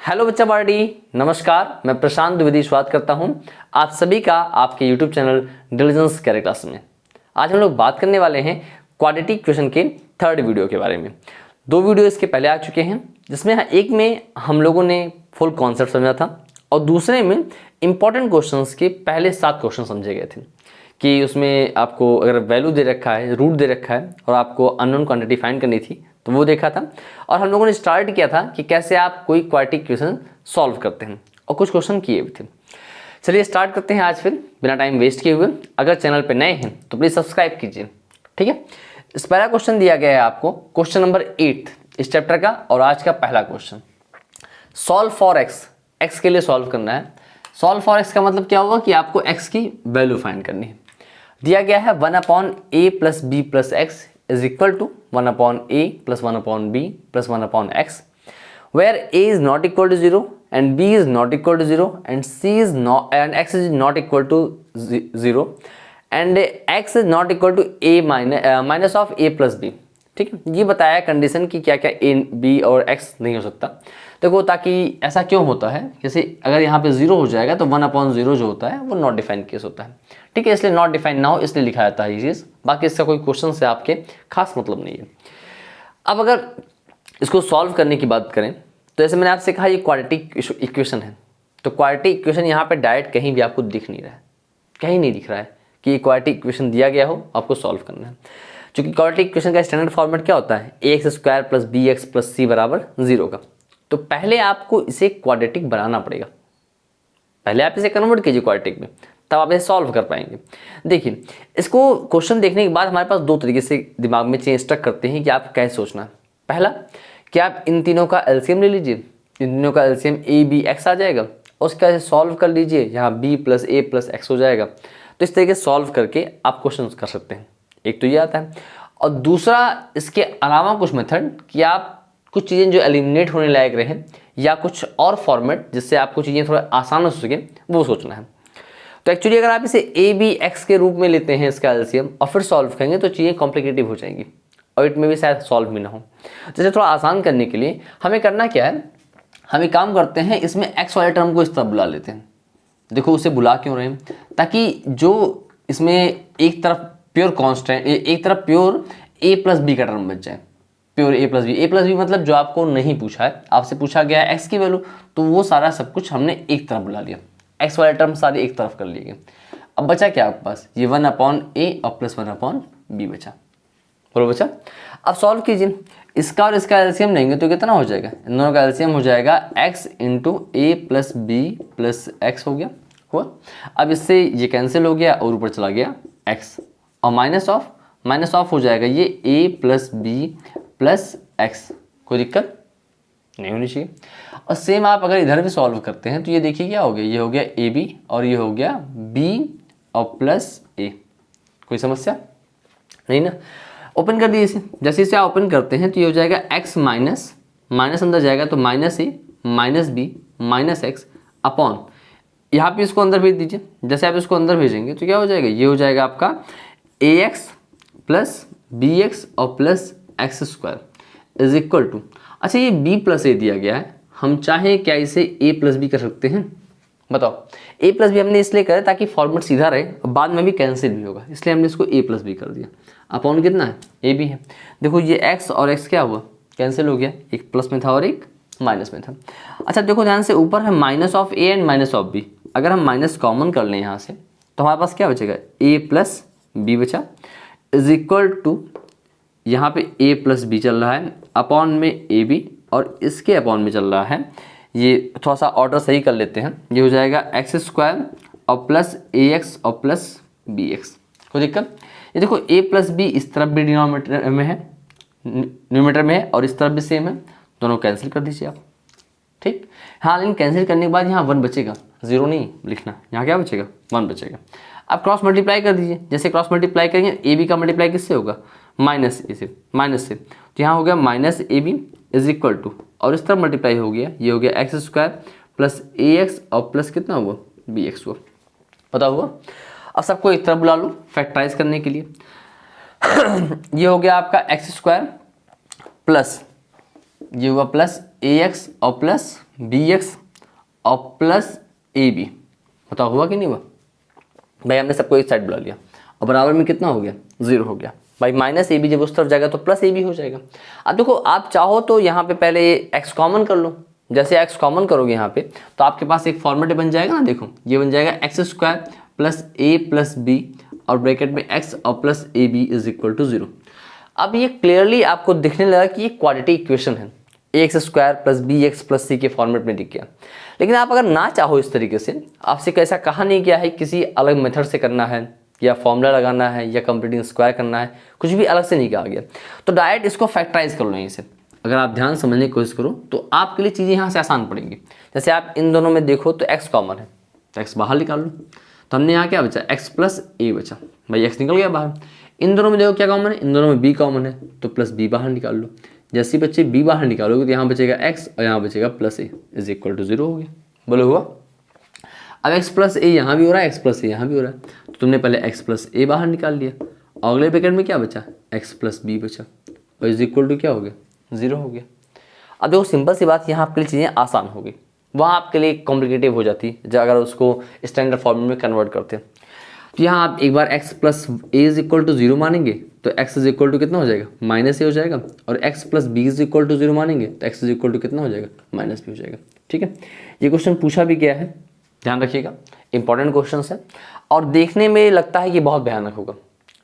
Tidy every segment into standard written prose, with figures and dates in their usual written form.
Hello बच्चा party, नमस्कार। मैं प्रशांत द्विवेदी स्वागत करता हूं आप सभी का आपके यूट्यूब चैनल डिलीजेंस कैरे क्लास में। आज हम लोग बात करने वाले हैं क्वाड्रेटिक इक्वेशन के थर्ड वीडियो के बारे में। दो वीडियो इसके पहले आ चुके हैं, जिसमें एक में हम लोगों ने फुल कॉन्सेप्ट समझा था और दूसरे में इंपॉर्टेंट क्वेश्चंस के पहले 7 क्वेश्चन समझे गए थे कि उसमें आपको अगर वैल्यू दे रखा है, रूट दे रखा है और आपको अननोन क्वांटिटी फाइंड करनी थी तो वो देखा था। और हम लोगों ने स्टार्ट किया था कि कैसे आप कोई क्वाड्रेटिक इक्वेशन सॉल्व करते हैं और कुछ क्वेश्चन किए भी थे। चलिए स्टार्ट करते हैं आज फिर बिना टाइम वेस्ट किए हुए। अगर चैनल पे नए हैं तो प्लीज़ सब्सक्राइब कीजिए, ठीक है। इस पहला क्वेश्चन दिया गया है आपको, क्वेश्चन नंबर 8 इस चैप्टर का और आज का पहला question. Solve for x, x के लिए सॉल्व करना है। सॉल्व फॉर एक्स का मतलब क्या होगा कि आपको एक्स की वैल्यू फाइंड करनी है। दिया गया है 1/a + b + x is equal to 1/a + 1/b + 1/x, where a is not equal to 0 and b is not equal to 0 and x is not equal to 0 and x is not equal to a minus of a + b। ठीक है, ये बताया condition कि क्या क्या a, b और x नहीं हो सकता। देखो ताकि ऐसा क्यों होता है, जैसे अगर यहाँ पे 0 हो जाएगा तो 1/0 जो होता है वो नॉट डिफाइंड केस होता है। ठीक है, इसलिए नॉट डिफाइंड ना हो इसलिए लिखा जाता है ये चीज़। बाकी इसका कोई क्वेश्चन से आपके खास मतलब नहीं है। अब अगर इसको सॉल्व करने की बात करें तो जैसे मैंने आपसे कहा ये क्वाड्रेटिक इक्वेशन है, तो क्वाड्रेटिक इक्वेशन यहाँ पे डायरेक्ट कहीं भी आपको दिख नहीं रहा है, कहीं नहीं दिख रहा है कि ये क्वाड्रेटिक इक्वेशन दिया गया हो, आपको सॉल्व करना है। क्योंकि क्वाड्रेटिक इक्वेशन का स्टैंडर्ड फॉर्मेट क्या होता है, ax² + bx + c = 0 का। तो पहले आपको इसे क्वाड्रेटिक बनाना पड़ेगा, पहले आप इसे कन्वर्ट कीजिए क्वाड्रेटिक में, तब आप इसे सॉल्व कर पाएंगे। देखिए, इसको क्वेश्चन देखने के बाद हमारे पास दो तरीके से दिमाग में चेंज स्ट्रक करते हैं कि आप कैसे सोचना है। पहला कि आप इन तीनों का एलसीएम ले लीजिए, इन तीनों का एलसीएम a b x आ जाएगा, उसका सॉल्व कर लीजिए, यहाँ b + a + x हो जाएगा। तो इस तरीके से सॉल्व करके आप क्वेश्चन कर सकते हैं। एक तो ये आता है, और दूसरा इसके अलावा कुछ मेथड कि आप कुछ चीज़ें जो एलिमिनेट होने लायक रहे या कुछ और फॉर्मेट जिससे आपको चीज़ें थोड़ा आसान हो सके वो सोचना है। तो एक्चुअली अगर आप इसे a b x के रूप में लेते हैं इसका एलसीएम और फिर सॉल्व करेंगे तो चीज़ें कॉम्प्लिकेटिव हो जाएंगी और इट में भी शायद सॉल्व भी ना हो। जैसे थोड़ा आसान करने के लिए हमें करना क्या है, हम एक काम करते हैं, इसमें x वाले टर्म को इस तरफ बुला लेते हैं। देखो उसे बुला क्यों रहे हैं, ताकि जो इसमें एक तरफ प्योर कॉन्स्टेंट, एक तरफ प्योर a + b का टर्म बच जाए। प्योर a + b मतलब जो आपको नहीं पूछा है, आपसे पूछा गया है x की वैल्यू, तो वो सारा सब कुछ हमने एक तरफ बुला लिया, x वाले टर्म सारे एक तरफ कर लिए गए। अब बचा क्या आपके पास, ये 1/a और + 1/b बचा। बोलो बचा। अब सॉल्व कीजिए, इसका और इसका एलसीएम लेंगे तो कितना हो जाएगा, इन दोनों का एलसीएम हो जाएगा x × a + b + x हो गया, हुआ। अब इससे ये कैंसिल हो गया और ऊपर चला गया x और माइनस ऑफ हो जाएगा ये a + b + x। कोई दिक्कत नहीं होनी चाहिए। और सेम आप अगर इधर भी सॉल्व करते हैं तो ये देखिए क्या हो गया, ये हो गया ab और ये हो गया b और +a। कोई समस्या नहीं ना। ओपन कर दिए इसे, जैसे इसे आप ओपन करते हैं तो ये हो जाएगा x माइनस अंदर जाएगा तो -a - b - x अपॉन, यहाँ पे इसको अंदर भेज दीजिए। जैसे आप इसको अंदर भेजेंगे तो क्या हो जाएगा, ये हो जाएगा आपका ax + bx और +x² इज इक्वल टू, अच्छा ये b + a दिया गया है, हम चाहें क्या इसे a + b कर सकते हैं, बताओ। a + b हमने इसलिए करा ताकि फॉर्मेट सीधा रहे और बाद में भी कैंसिल भी होगा, इसलिए हमने इसको a + b कर दिया। अपॉन कितना है, a b है। देखो ये x और x क्या हुआ, कैंसिल हो गया, एक प्लस में था और एक माइनस में था। अच्छा देखो ध्यान से, ऊपर है -a एंड -b, अगर हम माइनस कॉमन कर लें यहाँ से तो हमारे पास क्या बचेगा, a + b बचा इज इक्वल टू, यहाँ पे a + b चल रहा है अपॉन में ab और इसके अपॉन में चल रहा है, ये थोड़ा सा ऑर्डर सही कर लेते हैं, ये हो जाएगा x² और +ax और +bx। कोई दिक्कत, ये देखो a + b इस तरफ भी डिनोमिनेटर में है, न्यूमरेटर में है और इस तरफ भी सेम है, दोनों कैंसिल कर दीजिए आप। ठीक, हाँ लेकिन कैंसिल करने के बाद यहाँ 1 बचेगा, 0 नहीं लिखना, यहाँ क्या बचेगा, 1 बचेगा। आप क्रॉस मल्टीप्लाई कर दीजिए, जैसे क्रॉस मल्टीप्लाई करेंगे ए बी का मल्टीप्लाई किससे होगा, माइनस से, तो यहाँ हो गया -ab इज इक्वल टू, और इस तरफ मल्टीप्लाई हो गया, ये हो गया x² + ax और प्लस कितना हुआ, bx हुआ। पता हुआ। अब सबको एक तरफ बुला लो फैक्टराइज करने के लिए। ये हो गया आपका x² प्लस ये हुआ ax और प्लस bx और प्लस ab, बताओ हुआ कि नहीं हुआ? भाई हमने सबको एक साइड बुला लिया और बराबर में कितना हो गया? 0 हो गया। भाई माइनस ए बी जब उस तरफ जाएगा तो प्लस ए बी हो जाएगा। अब देखो आप चाहो तो यहाँ पे पहले एक्स कॉमन कर लो। जैसे एक्स कॉमन करोगे यहाँ पे तो आपके पास एक फॉर्मेट बन जाएगा ना, देखो ये बन जाएगा x square plus a plus b और ब्रैकेट में एक्स और plus a b is equal to 0। अब ये क्लियरली आपको दिखने लगा कि ये क्वाड्रेटिक इक्वेशन है, a x square plus b x plus c के फॉर्मेट में दिख गया। लेकिन आप अगर ना चाहो इस तरीके से, आपसे कैसा कहा नहीं गया है किसी अलग मेथड से करना है या फॉर्मूला लगाना है या कंप्लीटिंग स्क्वायर करना है, कुछ भी अलग से नहीं कहा गया, तो डायरेक्ट इसको फैक्टराइज कर लो यहीं से। अगर आप ध्यान समझने की कोशिश करो तो आपके लिए चीज़ें यहाँ से आसान पड़ेंगी। जैसे आप इन दोनों में देखो तो x कॉमन है तो x बाहर निकाल लो, तो हमने यहाँ क्या बचा? x प्लस ए बचा। भाई x निकल गया बाहर। इन दोनों में देखो क्या कॉमन है? इन दोनों में b कॉमन है तो प्लस b बाहर निकाल लो। जैसे ही बच्चे b बाहर निकालोगे तो यहाँ बचेगा x और यहाँ बचेगा plus a is equal to 0 हो गया। बोलो हुआ? अब x प्लस ए यहाँ भी हो रहा है, x प्लस ए यहाँ भी हो रहा है, तो तुमने पहले x प्लस ए बाहर निकाल लिया और अगले ब्रैकेट में क्या बचा? x प्लस बी बचा और इज इक्वल टू क्या हो गया? 0 हो गया। अब देखो सिंपल सी बात, यहाँ आपके लिए चीज़ें आसान हो गई, वहाँ आपके लिए कॉम्प्लिकेटिव हो जाती जब अगर उसको स्टैंडर्ड फॉर्मूले में कन्वर्ट करते। तो यहाँ आप एक बार x plus a is equal to 0 मानेंगे तो x इज इक्वल टू कितना हो जाएगा? माइनस ए हो जाएगा। और x plus b is equal to 0 मानेंगे तो x इज इक्वल टू कितना हो जाएगा? माइनस बी हो जाएगा। ठीक है, ये क्वेश्चन पूछा भी गया है, ध्यान रखिएगा, इंपॉर्टेंट क्वेश्चन है और देखने में लगता है कि बहुत भयानक होगा,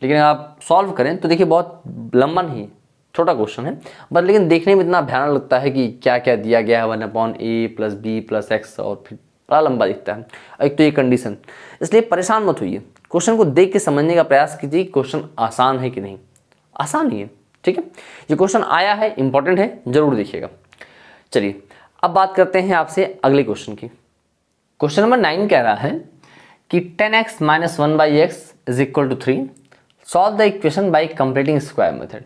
लेकिन आप सॉल्व करें तो देखिए बहुत लंबा नहीं, छोटा क्वेश्चन है बट लेकिन देखने में इतना भयानक लगता है कि क्या क्या दिया गया है 1/a plus b plus x और फिर बड़ा लंबा दिखता है। एक तो ये कंडीशन, इसलिए परेशान मत होइए, क्वेश्चन को देख के समझने का प्रयास कीजिए क्वेश्चन आसान है कि नहीं। आसान ही है, ठीक है, ये क्वेश्चन आया है, इंपॉर्टेंट है, जरूर देखिएगा। चलिए अब बात करते हैं आपसे अगले क्वेश्चन की। क्वेश्चन नंबर 9 कह रहा है कि 10x minus 1/x is equal to 3, solve the equation by completing square method.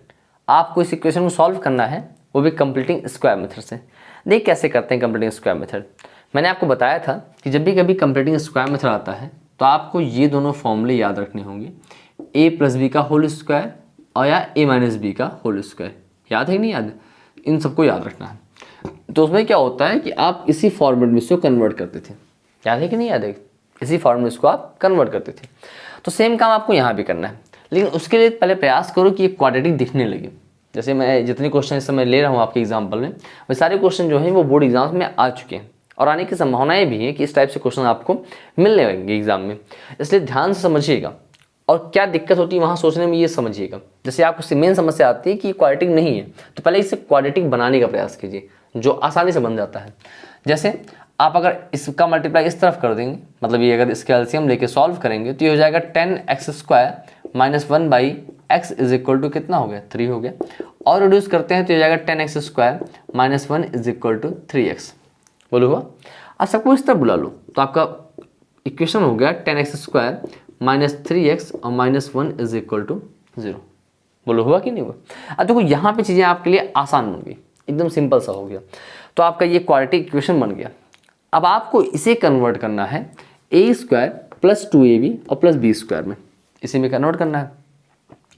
आपको इस इक्वेशन को सॉल्व करना है, वो भी कंप्लीटिंग स्क्वायर मेथड से। देख कैसे करते हैं कंप्लीटिंग स्क्वायर मेथड। मैंने आपको बताया था कि जब भी कभी कंप्लीटिंग स्क्वायर मेथड आता है तो आपको ये दोनों फॉर्मूले याद रखने होंगे, a प्लस बी का होल स्क्वायर और या a माइनस बी का होल स्क्वायर। याद है कि नहीं याद? इन सबको याद रखना है। तो उसमें क्या होता है कि आप इसी फॉर्मेट में इसको कन्वर्ट करते थे, याद है कि नहीं याद है? इसी फॉर्म में इसको आप कन्वर्ट करते थे। तो सेम काम आपको यहाँ भी करना है, लेकिन उसके लिए पहले प्रयास करो कि ये क्वाड्रेटिक दिखने लगे। जैसे मैं जितने क्वेश्चन इस समय ले रहा हूँ आपके एग्जाम्पल में, वो सारे क्वेश्चन जो हैं वो बोर्ड एग्जाम्स में आ चुके हैं और आने की संभावनाएं भी हैं कि इस टाइप से क्वेश्चन आपको मिलने लगेंगे एग्जाम में। इसलिए ध्यान से समझिएगा और क्या दिक्कत होती है वहाँ सोचने में ये समझिएगा। जैसे आपको मेन समस्या आती है कि क्वाड्रेटिक नहीं है तो पहले इसे क्वाड्रेटिक बनाने का प्रयास कीजिए, जो आसानी से बन जाता है। जैसे आप अगर इसका मल्टीप्लाई इस तरफ कर देंगे, मतलब ये अगर इसके एलसीएम लेके सॉल्व करेंगे तो ये हो जाएगा 10x square minus 1/x is equal to कितना हो गया? 3 हो गया। और रिड्यूस करते हैं तो ये हो जाएगा 10x square minus 1 is equal to 3x। बोलो हुआ? अब सबको इस तरफ बुला लो तो आपका इक्वेशन हो गया 10x स्क्वायर माइनस 3x और माइनस 1 इज इक्वल टू 0। बोलो हुआ कि नहीं हुआ? अब देखो यहाँ पे चीज़ें आपके लिए आसान बन गई, एकदम सिंपल सा हो गया। तो आपका ये क्वाड्रेटिक इक्वेशन बन गया। अब आपको इसे कन्वर्ट करना है a स्क्वायर प्लस 2ab और प्लस बी स्क्वायर में, इसी में कन्वर्ट करना है।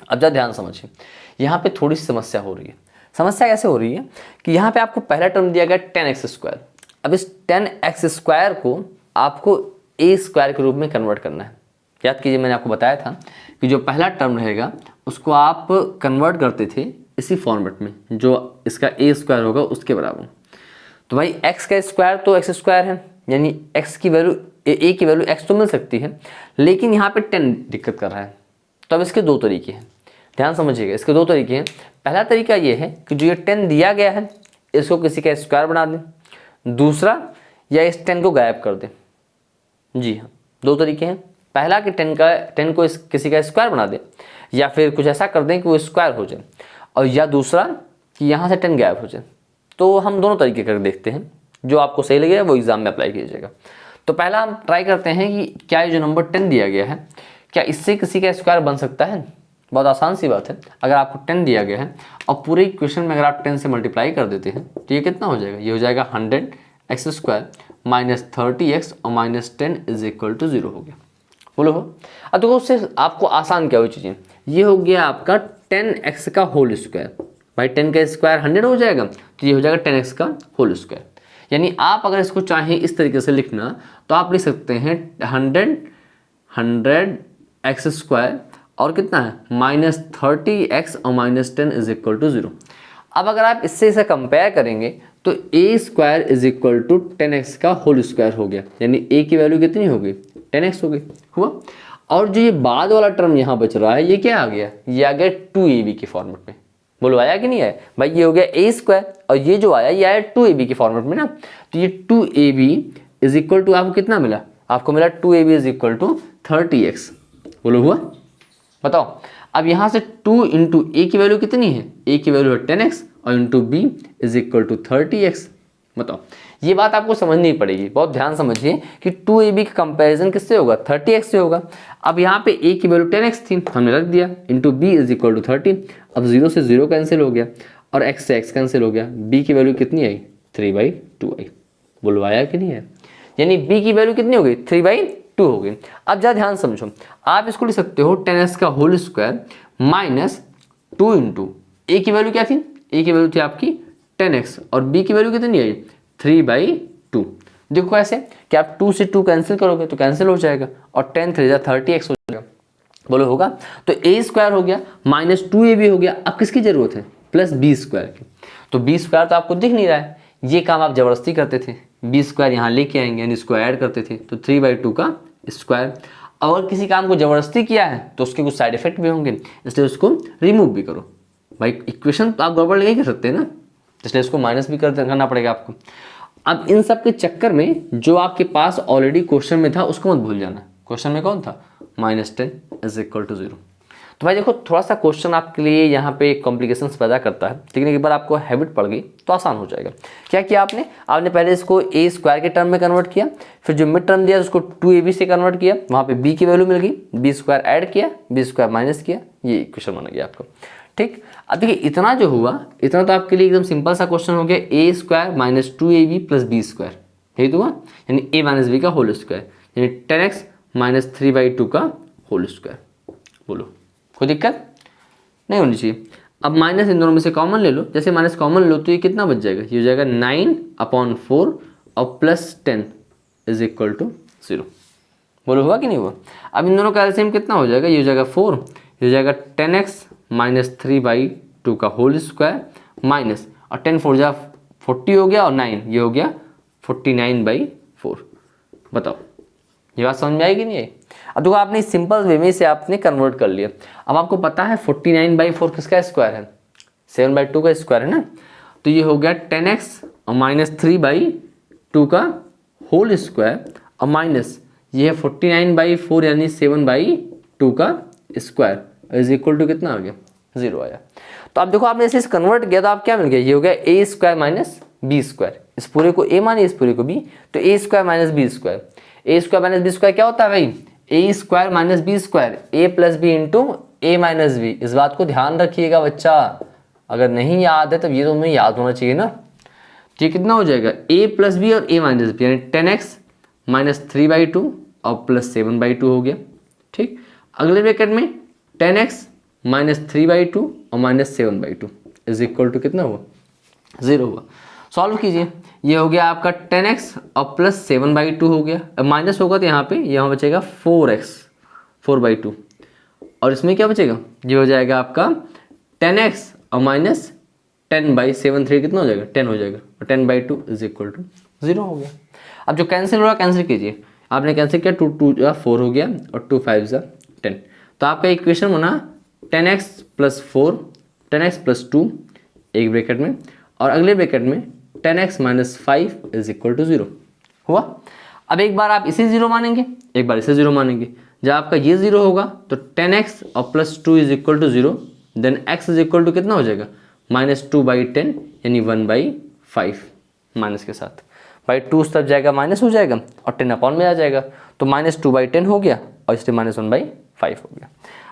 अब जरा ध्यान समझिए, यहाँ पे थोड़ी सी समस्या हो रही है। समस्या कैसे हो रही है कि यहाँ पे आपको पहला टर्म दिया गया 10x स्क्वायर। अब इस 10x स्क्वायर को आपको a स्क्वायर के रूप में कन्वर्ट करना है। याद कीजिए मैंने आपको बताया था कि जो पहला टर्म रहेगा उसको आप कन्वर्ट करते थे इसी फॉर्मेट में, जो इसका a स्क्वायर होगा उसके बराबर। तो भाई x का स्क्वायर तो x स्क्वायर है, यानी x की वैल्यू a की वैल्यू x तो मिल सकती है, लेकिन यहाँ पे 10 दिक्कत कर रहा है। तो अब इसके दो तरीके हैं, ध्यान समझिएगा, इसके दो तरीके हैं। पहला तरीका ये है कि जो ये 10 दिया गया है इसको किसी का स्क्वायर बना दें, दूसरा या इस 10 को गायब कर दें। जी हाँ, दो तरीके हैं। पहला कि 10 को किसी का स्क्वायर बना दें, या फिर कुछ ऐसा कर दें कि वो स्क्वायर हो जाए, और या दूसरा कि यहाँ से 10 गायब हो जाए। तो हम दोनों तरीके करके देखते हैं, जो आपको सही लगेगा वो एग्जाम में अप्लाई कीजिएगा। तो पहला हम ट्राई करते हैं कि क्या ये जो नंबर 10 दिया गया है क्या इससे किसी का स्क्वायर बन सकता है। बहुत आसान सी बात है, अगर आपको 10 दिया गया है और पूरे इक्वेशन में अगर आप 10 से मल्टीप्लाई कर देते हैं तो ये कितना हो जाएगा? ये हो जाएगा 100x स्क्वायर माइनस 30x और माइनस 10 इज इक्वल टू 0 हो गया। बोलो हो? अब देखो उससे आपको आसान क्या हुई चीज़ें, ये हो गया आपका 10x का होल स्क्वायर। भाई 10 का स्क्वायर 100 हो जाएगा, तो ये हो जाएगा 10x का होल स्क्वायर। यानी आप अगर इसको चाहें इस तरीके से लिखना तो आप लिख सकते हैं 100x स्क्वायर और कितना है -30x और -10 इज इक्वल टू 0। अब अगर आप इससे इसे कंपेयर करेंगे तो a square is equal to 10x का होल स्क्वायर हो गया, यानी a की वैल्यू कितनी हो गई 10x हो गई हुआ। और जो ये बाद वाला टर्म यहाँ बच रहा है ये क्या आ गया, ये आ गया 2ab के फॉर्मेट में। बोलो आया कि नहीं आया भाई, ये हो गया a स्क्वायर और ये जो आया ये आया 2ab के फॉर्मेट में ना। तो ये 2ab इज इक्वल टू आपको कितना मिला, आपको मिला 2ab is equal to 30x। बोलो हुआ, बताओ। अब यहाँ से 2 इंटू ए की वैल्यू कितनी है, ए की वैल्यू है 10x और into b is equal to 30x। बताओ, ये बात आपको समझनी पड़ेगी, बहुत ध्यान समझिए कि 2ab का कंपैरिजन किससे होगा 30x से होगा। अब यहाँ पे a की वैल्यू 10x थी, हमने रख दिया, into b is equal to 30। अब 0 से 0 कैंसिल हो गया और x से x कैंसिल हो गया, b की वैल्यू कितनी आई 3/2 आई। बोलो आया कि नहीं है, यानी b की वैल्यू कितनी हो गई 3/2 हो गई। अब जरा ध्यान समझो, आप इसको लिख सकते हो 10x का होल स्क्वायर माइनस 2 इंटू ए की वैल्यू क्या थी, ए की वैल्यू थी आपकी 10x और b की वैल्यू कितनी आई 3/2। देखो ऐसे कि आप 2 से 2 कैंसिल करोगे तो कैंसिल हो जाएगा और 10 3 30x हो जाएगा। बोलो होगा, तो a स्क्वायर हो गया माइनस 2ab हो गया। अब किसकी जरूरत है प्लस b स्क्वायर की, तो b स्क्वायर तो आपको दिख नहीं रहा है, ये काम आप जबरदस्ती करते थे, b स्क्वायर यहाँ लेके आएंगे यानी इसको ऐड करते थे, तो 3/2 का स्क्वायर। अगर किसी काम को जबरदस्ती किया है तो उसके कुछ साइड इफेक्ट भी होंगे, इसलिए उसको रिमूव भी करो। भाई इक्वेशन तो आप गड़बड़ नहीं कर सकते ना, इसलिए इसको माइनस भी करना पड़ेगा आपको। अब इन सब के चक्कर में जो आपके पास ऑलरेडी क्वेश्चन में था उसको मत भूल जाना। क्वेश्चन में कौन था -10 इज इक्वल टू 0। तो भाई देखो, थोड़ा सा क्वेश्चन आपके लिए यहाँ पे कॉम्प्लिकेशंस पैदा करता है, लेकिन एक बार आपको हैबिट पड़ गई तो आसान हो जाएगा। क्या किया आपने पहले इसको a स्क्वायर के टर्म में कन्वर्ट किया, फिर जो मिड टर्म दिया उसको 2ab से कन्वर्ट किया, वहाँ पे b की वैल्यू मिल गई, b स्क्वायर ऐड किया, b स्क्वायर माइनस किया, ये इक्वेशन बन गया आपका। ठीक, अब देखिए इतना जो हुआ, इतना तो आपके लिए एकदम सिंपल सा क्वेश्चन हो गया, a square minus 2ab plus b square, यही तो हुआ, यानी a माइनस b का होल स्क्वायर, यानी 10x माइनस 3/2 का होल स्क्वायर। बोलो कोई दिक्कत नहीं होनी चाहिए। अब माइनस इन दोनों में से कॉमन ले लो, जैसे माइनस कॉमन लो तो ये कितना बच जाएगा, ये हो जाएगा 9/4 और प्लस 10 इज इक्वल टू 0। बोलो हुआ कि नहीं हुआ। अब इन दोनों का एलसीएम कितना हो जाएगा, ये हो जाएगा 4, ये हो जाएगा 10x माइनस 3/2 का होल स्क्वायर माइनस, और 10 4 जा 40 हो गया और 9 ये हो गया 49/4। बताओ ये बात समझ में आएगी नहीं आई। अब देखो आपने सिंपल वे में से आपने कन्वर्ट कर लिया। अब आपको पता है 49/4 किसका स्क्वायर है, 7/2 का स्क्वायर है ना, तो ये हो गया 10x और माइनस 3/2 का होल स्क्वायर और माइनस ये है 49/4 यानी 7/2 का स्क्वायर इज इक्वल टू कितना आ गया 0 आया। तो अब देखो आपने इसे कन्वर्ट किया तो आप क्या मिल गया, ये हो गया a square minus b square, इस पूरे को a मानिए इस पूरे को b, तो a square minus b square, a square minus b square क्या होता है भाई, a square minus b square, a plus b into a minus b. इस बात को ध्यान रखिएगा बच्चा, अगर नहीं याद है तब ये तो हमें याद होना चाहिए ना। तो ये कितना हो जाएगा a प्लस बी और a माइनस बी, यानी 10x माइनस 3/2 और प्लस 7/2 हो गया। ठीक, अगले ब्रैकेट में 10x माइनस 3/2 और माइनस 7/2 इज इक्वल टू कितना हुआ 0 हुआ। सॉल्व कीजिए, ये हो गया आपका 10x और प्लस 7/2 हो गया, अब माइनस होगा तो यहाँ पे यहाँ बचेगा 4x 4/2 और इसमें क्या बचेगा, ये हो जाएगा आपका 10x और माइनस 10/7 3 कितना हो जाएगा 10 हो जाएगा और 10/2 इज इक्वल टू 0 हो गया। अब जो कैंसिल हो रहा कैंसिल कीजिए, आपने कैंसिल किया 2 2 4 हो गया और 2 5 10, तो आपका इक्वेशन बना 10x प्लस 4 10x प्लस 2 एक ब्रैकेट में और अगले ब्रैकेट में 10x minus 5 is equal to 0 हुआ। अब एक बार आप इसे 0 मानेंगे, एक बार इसे 0 मानेंगे। जब आपका ये 0 होगा तो 10x और plus 2 is equal to 0, then x is equal to कितना हो जाएगा -2/10 यानी 1/5 माइनस के साथ, बाई 2 तब जाएगा माइनस हो जाएगा और 10 अपॉन में आ जाएगा, तो -2/10 हो गया और इसलिए -1/5 हो गया।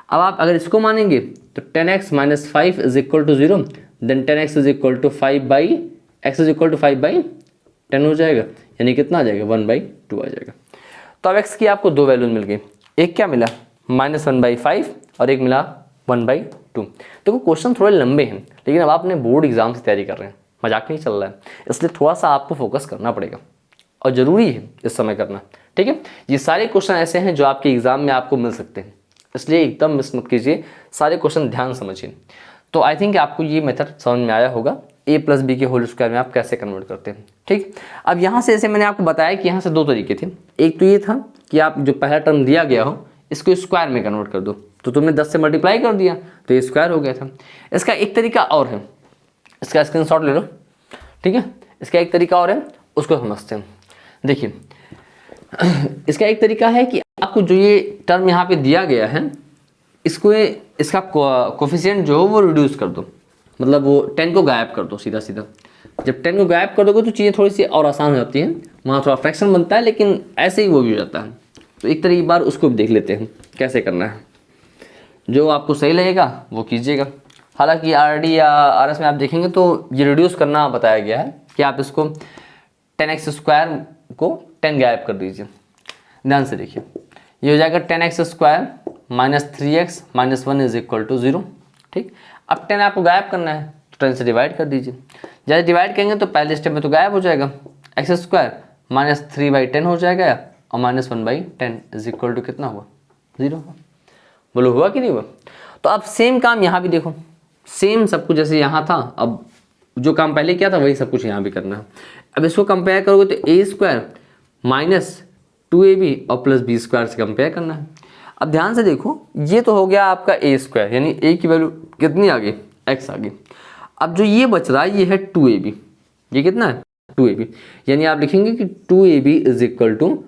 अब आप अगर इसको मानेंगे तो 10x minus 5 is equal to 0, then 10x is equal to 5/x is equal to 5/10 हो जाएगा, यानी कितना आ जाएगा 1/2 आ जाएगा। तो अब x की आपको दो वैल्यूज मिल गई, एक क्या मिला -1/5 और एक मिला 1/2। 2। देखो क्वेश्चन थोड़े लंबे हैं, लेकिन अब आप अपने बोर्ड एग्जाम की तैयारी कर रहे हैं, मजाक नहीं चल रहा है, इसलिए थोड़ा सा आपको फोकस करना पड़ेगा और ज़रूरी है इस समय करना। ठीक है, ये सारे क्वेश्चन ऐसे हैं जो आपके एग्जाम में आपको मिल सकते हैं, इसलिए एकदम मिस मत कीजिए, सारे क्वेश्चन ध्यान समझिए। तो आई थिंक आपको ये मेथड समझ में आया होगा, a प्लस बी के होल स्क्वायर में आप कैसे कन्वर्ट करते हैं। ठीक, अब यहाँ से जैसे मैंने आपको बताया कि यहाँ से दो तरीके थे। एक तो ये था कि आप जो पहला टर्म दिया गया हो इसको स्क्वायर में कन्वर्ट कर दो, तो तुमने 10 से मल्टीप्लाई कर दिया तो ये स्क्वायर हो गया था। इसका एक तरीका और है, इसका स्क्रीनशॉट ले लो। ठीक है, इसका एक तरीका और है, उसको समझते हैं। देखिए, इसका एक तरीका है कि आपको जो ये टर्म यहाँ पे दिया गया है इसका कोफिशिएंट जो हो वो रिड्यूस कर दो, मतलब वो 10 को गायब कर दो सीधा सीधा। जब 10 को गायब कर दोगे तो चीज़ें थोड़ी सी और आसान हो जाती हैं, वहाँ थोड़ा फ्रैक्शन बनता है लेकिन ऐसे ही वो भी हो जाता है। तो एक तरीके बार उसको भी देख लेते हैं कैसे करना है, जो आपको सही लगेगा वो कीजिएगा। हालांकि आरडी या आरएस में आप देखेंगे तो ये रिड्यूस करना बताया गया है कि आप इसको 10x स्क्वायर को 10 गायब कर दीजिए। ध्यान से देखिए, ये हो जाएगा 10x square minus 3x minus 1 is equal to 0। ठीक, अब 10 आपको गायब करना है तो 10 से डिवाइड कर दीजिए। जैसे डिवाइड करेंगे तो पहले स्टेप में तो गायब हो जाएगा, एक्स स्क्वायर माइनस 3/10 हो जाएगा और माइनस 1/10 इज इक्वल टू कितना हुआ, 0। बोलो हुआ कि नहीं हुआ। तो अब सेम काम यहाँ भी देखो, सेम सब कुछ जैसे यहाँ था, अब जो काम पहले किया था वही सब कुछ यहाँ भी करना है। अब इसको कंपेयर करोगे तो ए स्क्वायर माइनस 2ab और प्लस बी स्क्वायर से कंपेयर करना है। अब ध्यान से देखो, ये तो हो गया आपका ए स्क्वायर, यानी ए की वैल्यू कितनी आ गई, एक्स आ गई। अब जो ये बच रहा है ये है 2ab, ये कितना है 2ab, यानी आप लिखेंगे कि 2ab is equal to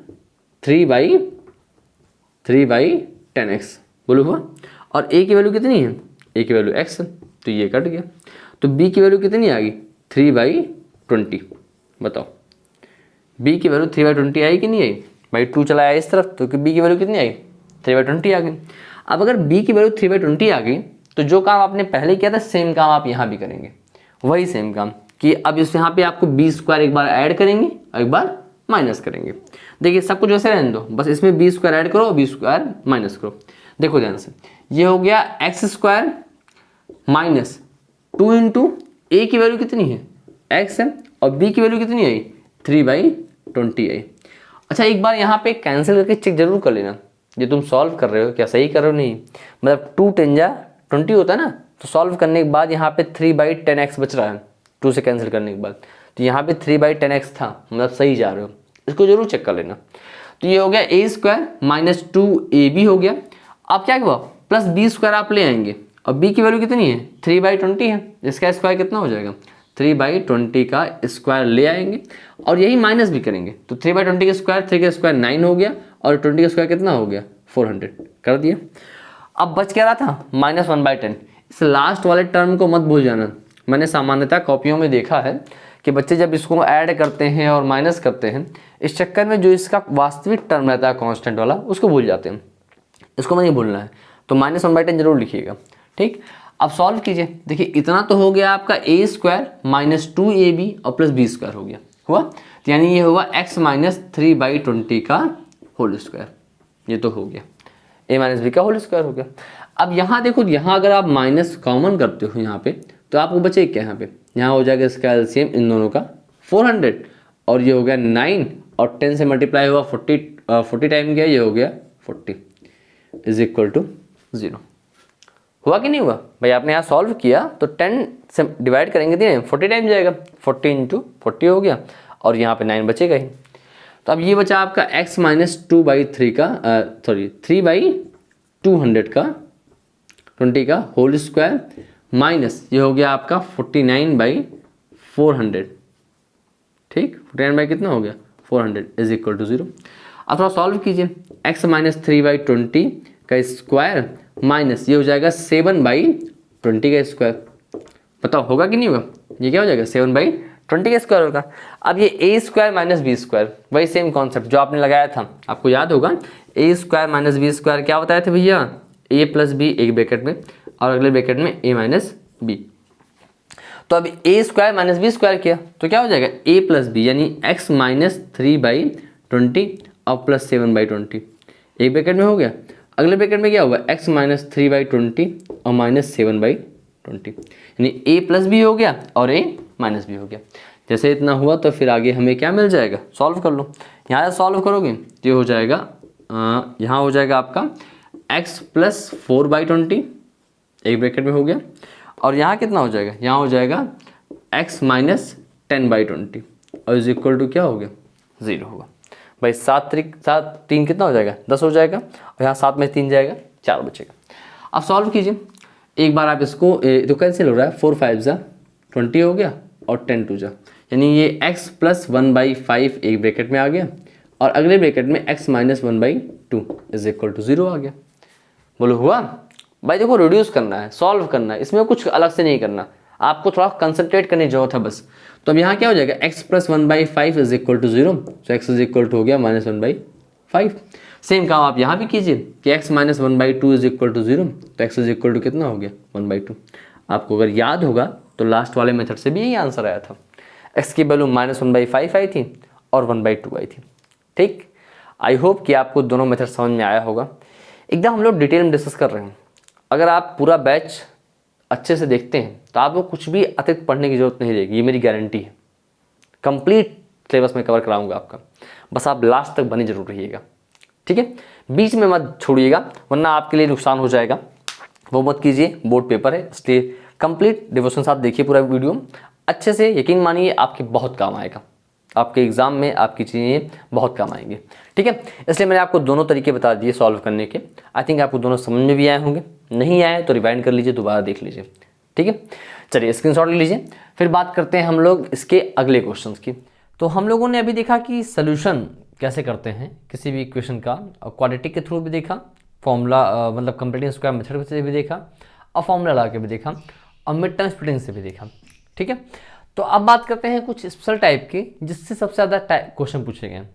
3/10x। बोलो हुआ। और a की वैल्यू कितनी है, a की वैल्यू x है तो ये कट गया। तो b की वैल्यू कितनी आ गई 3/20। बताओ b की वैल्यू 3/20 आई कि नहीं आई, भाई 2 चला आया इस तरफ तो b की वैल्यू कितनी आई 3/20 आ गई। अब अगर b की वैल्यू 3/20 आ गई तो जो काम आपने पहले किया था सेम काम आप यहाँ भी करेंगे, वही सेम काम कि अब इस यहाँ पे आपको बी स्क्वायर एक बार ऐड करेंगे और एक बार माइनस करेंगे। देखिए सब कुछ वैसे रहने दो, बस इसमें बी स्क्वायर ऐड करो और बी स्क्वायर माइनस करो। देखो ध्यान से, ये हो गया एक्स स्क्वायर माइनस 2 इंटू ए की वैल्यू कितनी है एक्स है और बी की वैल्यू कितनी आई 3/20 आई। अच्छा एक बार यहाँ पे कैंसिल करके चेक जरूर कर लेना ये तुम सॉल्व कर रहे हो क्या सही कर रहे हो नहीं, मतलब 2 10 जा 20 होता है ना, तो सॉल्व करने के बाद यहाँ पे 3/10x बच रहा है 2 से कैंसिल करने के बाद, तो यहाँ पे 3/10x था, मतलब सही जा रहे हो, इसको जरूर चेक कर लेना। तो ये हो गया ए स्क्वायर माइनस 2ab हो गया। अब क्या हुआ प्लस बी स्क्वायर आप ले आएंगे और b की वैल्यू कितनी है 3/20 है, इसका स्क्वायर कितना हो जाएगा 3/20 का स्क्वायर ले आएंगे और यही माइनस भी करेंगे तो 3/20 का स्क्वायर 3 का स्क्वायर 9 हो गया और 20 का स्क्वायर कितना हो गया 400 कर दिया। अब बच क्या रहा था -1/10। इस लास्ट वाले टर्म को मत भूल जाना, मैंने सामान्यतः कॉपियों में देखा है कि बच्चे जब इसको ऐड करते हैं और माइनस करते हैं इस चक्कर में जो इसका वास्तविक टर्म रहता है कांस्टेंट वाला उसको भूल जाते हैं, इसको नहीं भूलना है, तो -1/10 जरूर लिखिएगा। ठीक, अब सॉल्व कीजिए, देखिए इतना तो हो गया आपका ए स्क्वायर माइनस 2ab और प्लस बी स्क्वायर हो गया हुआ, तो यानी ये हुआ x माइनस 3/20 का होल स्क्वायर, ये तो हो गया a माइनस बी का होल स्क्वायर हो गया। अब यहाँ देखो, यहाँ अगर आप माइनस कॉमन करते हो यहाँ पे तो आपको बचे क्या, यहाँ पे यहाँ हो जाएगा इसका एलसीएम इन दोनों का 400 और ये हो गया 9 और 10 से मल्टीप्लाई हुआ 40 टाइम गया, ये हो गया 40 इज इक्वल टू 0। हुआ कि नहीं हुआ भाई, आपने यहाँ सॉल्व किया तो 10 से डिवाइड करेंगे तो 40 टाइम जाएगा, 40 इंटू 40 हो गया और यहाँ पे 9 बचेगा ही। तो अब ये बचा आपका x माइनस 2/3 का 3/200 का 20 का होल स्क्वायर माइनस ये हो गया आपका 49/400। ठीक, 49 कितना हो गया 400 इज इक्वल टू 0। अब थोड़ा सॉल्व कीजिए, x माइनस 3/20 का स्क्वायर माइनस ये हो जाएगा 7/20 का स्क्वायर। बताओ होगा कि नहीं होगा, ये क्या हो जाएगा 7/20 का स्क्वायर होगा। अब ये ए स्क्वायर माइनस बी स्क्वायर, वही सेम कॉन्सेप्ट जो आपने लगाया था, आपको याद होगा ए स्क्वायर माइनस बी स्क्वायर क्या बताया था भैया, ए प्लस बी एक ब्रैकेट में और अगले ब्रैकेट में ए माइनस बी। तो अब a square minus b square किया तो क्या हो जाएगा ए प्लस बी, यानी x माइनस 3/20 और प्लस 7/20 एक ब्रैकेट में हो गया। अगले ब्रैकेट में क्या होगा, x माइनस 3/20 और माइनस 7/20, यानी a प्लस भी हो गया और a माइनस भी हो गया। जैसे इतना हुआ तो फिर आगे हमें क्या मिल जाएगा, सॉल्व कर लो। यहाँ से सॉल्व करोगे तो ये हो जाएगा, यहाँ हो जाएगा आपका x प्लस 4/20 एक ब्रैकेट में हो गया, और यहाँ कितना हो जाएगा, यहाँ हो जाएगा x माइनस 10/20 और इज इक्वल टू क्या हो गया, 0 होगा। भाई 7×3 कितना हो जाएगा, 10 हो जाएगा, और यहाँ 7 में 3 जाएगा, 4 बचेगा। अब सॉल्व कीजिए एक बार आप इसको, तो कैंसिल हो रहा है, 4 5 जा 20 हो गया और 10 2 जा, यानी ये x प्लस 1/5 एक ब्रैकेट में आ गया, और अगले ब्रैकेट में x minus 1/2 is equal to 0 आ गया। बोलो हुआ। भाई देखो रिड्यूस करना है, सॉल्व करना है, इसमें कुछ अलग से नहीं करना, आपको थोड़ा कंसंट्रेट करने की जरूरत है बस। तो अब यहाँ क्या हो जाएगा, x plus 1/5 is equal to 0, तो x इज इक्वल टू हो गया माइनस 1/5। सेम काम आप यहाँ भी कीजिए कि x minus 1/2 is equal to 0, तो x इज इक्वल टू कितना हो गया, 1/2। आपको अगर याद होगा तो लास्ट वाले मेथड से भी यही आंसर आया था, x की वैल्यू माइनस 1/5 आई थी और 1/2 आई थी। ठीक, आई होप कि आपको दोनों मेथड समझ में आया होगा। एकदम हम लोग डिटेल में डिस्कस कर रहे हैं। अगर आप पूरा बैच अच्छे से देखते हैं तो आपको कुछ भी अतिरिक्त पढ़ने की जरूरत नहीं रहेगी, ये मेरी गारंटी है। कंप्लीट सिलेबस में कवर कराऊंगा आपका, बस आप लास्ट तक बने जरूर रहिएगा। ठीक है, बीच में मत छोड़िएगा वरना आपके लिए नुकसान हो जाएगा, वो मत कीजिए। बोर्ड पेपर है इसलिए कंप्लीट डिवोशन साथ देखिए पूरा वीडियो अच्छे से, यकीन मानिए आपके बहुत काम आएगा, आपके एग्जाम में आपकी चीज़ें बहुत काम आएंगे। ठीक है, इसलिए मैंने आपको दोनों तरीके बता दिए सॉल्व करने के। आई थिंक आपको दोनों समझ में भी आए होंगे, नहीं आए तो रिवाइंड कर लीजिए, दोबारा देख लीजिए। ठीक है, चलिए स्क्रीनशॉट ले लीजिए। फिर बात करते हैं हम लोग इसके अगले क्वेश्चंस की। तो हम लोगों ने अभी देखा कि सोल्यूशन कैसे करते हैं किसी भी इक्वेशन का, और क्वाड्रेटिक के थ्रू भी देखा, फॉर्मूला मतलब कंप्लीटिंग स्क्वायर मेथड से भी देखा, और फॉर्मूला लगा के भी देखा, और मिड टर्म स्प्लिटिंग से भी देखा। ठीक है, तो अब बात करते हैं कुछ स्पेशल टाइप के जिससे सबसे ज़्यादा क्वेश्चन पूछे गए हैं।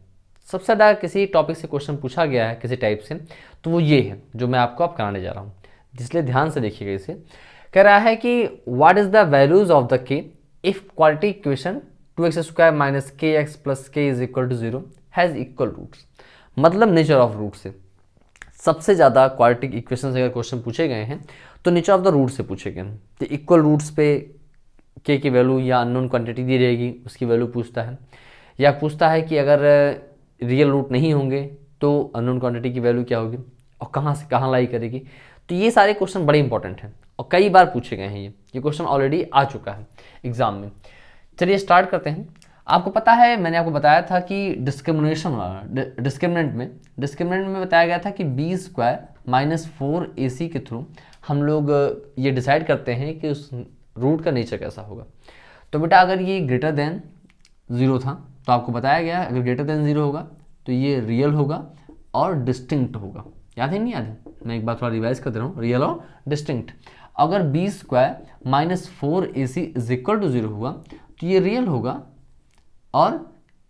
सबसे ज़्यादा किसी टॉपिक से क्वेश्चन पूछा गया है किसी टाइप से, तो वो ये है जो मैं आपको अब कराने जा रहा हूँ, इसलिए ध्यान से देखिएगा। इसे कह रहा है कि what is the values of the k if quadratic equation 2x² minus kx plus k is equal to 0 has equal roots. मतलब नेचर ऑफ रूट से सबसे ज़्यादा क्वाड्रेटिक इक्वेशन से अगर क्वेश्चन पूछे गए हैं तो नेचर ऑफ द रूट से पूछे गए हैं। तो इक्वल रूट्स पे k की वैल्यू या अननोन क्वांटिटी दी रहेगी उसकी वैल्यू पूछता है, या पूछता है कि अगर रियल रूट नहीं होंगे तो अननोन क्वांटिटी की वैल्यू क्या होगी और कहाँ से कहाँ लाई करेगी। तो ये सारे क्वेश्चन बड़े इंपॉर्टेंट हैं और कई बार पूछे गए हैं। ये क्वेश्चन ऑलरेडी आ चुका है एग्जाम में। चलिए स्टार्ट करते हैं। आपको पता है मैंने आपको बताया था कि डिस्क्रिमिनेंट में बताया गया था कि b² माइनस 4ac के थ्रू हम लोग ये डिसाइड करते हैं कि उस रूट का नेचर कैसा होगा। तो बेटा अगर ये ग्रेटर देन 0 था तो आपको बताया गया अगर ग्रेटर देन 0 होगा तो ये रियल होगा और डिस्टिंक्ट होगा। याद है नहीं याद है, मैं एक बार थोड़ा रिवाइज कर दे रहा हूँ, रियल और डिस्टिंक्ट। अगर b² minus 4ac is equal to 0 हुआ तो ये रियल होगा और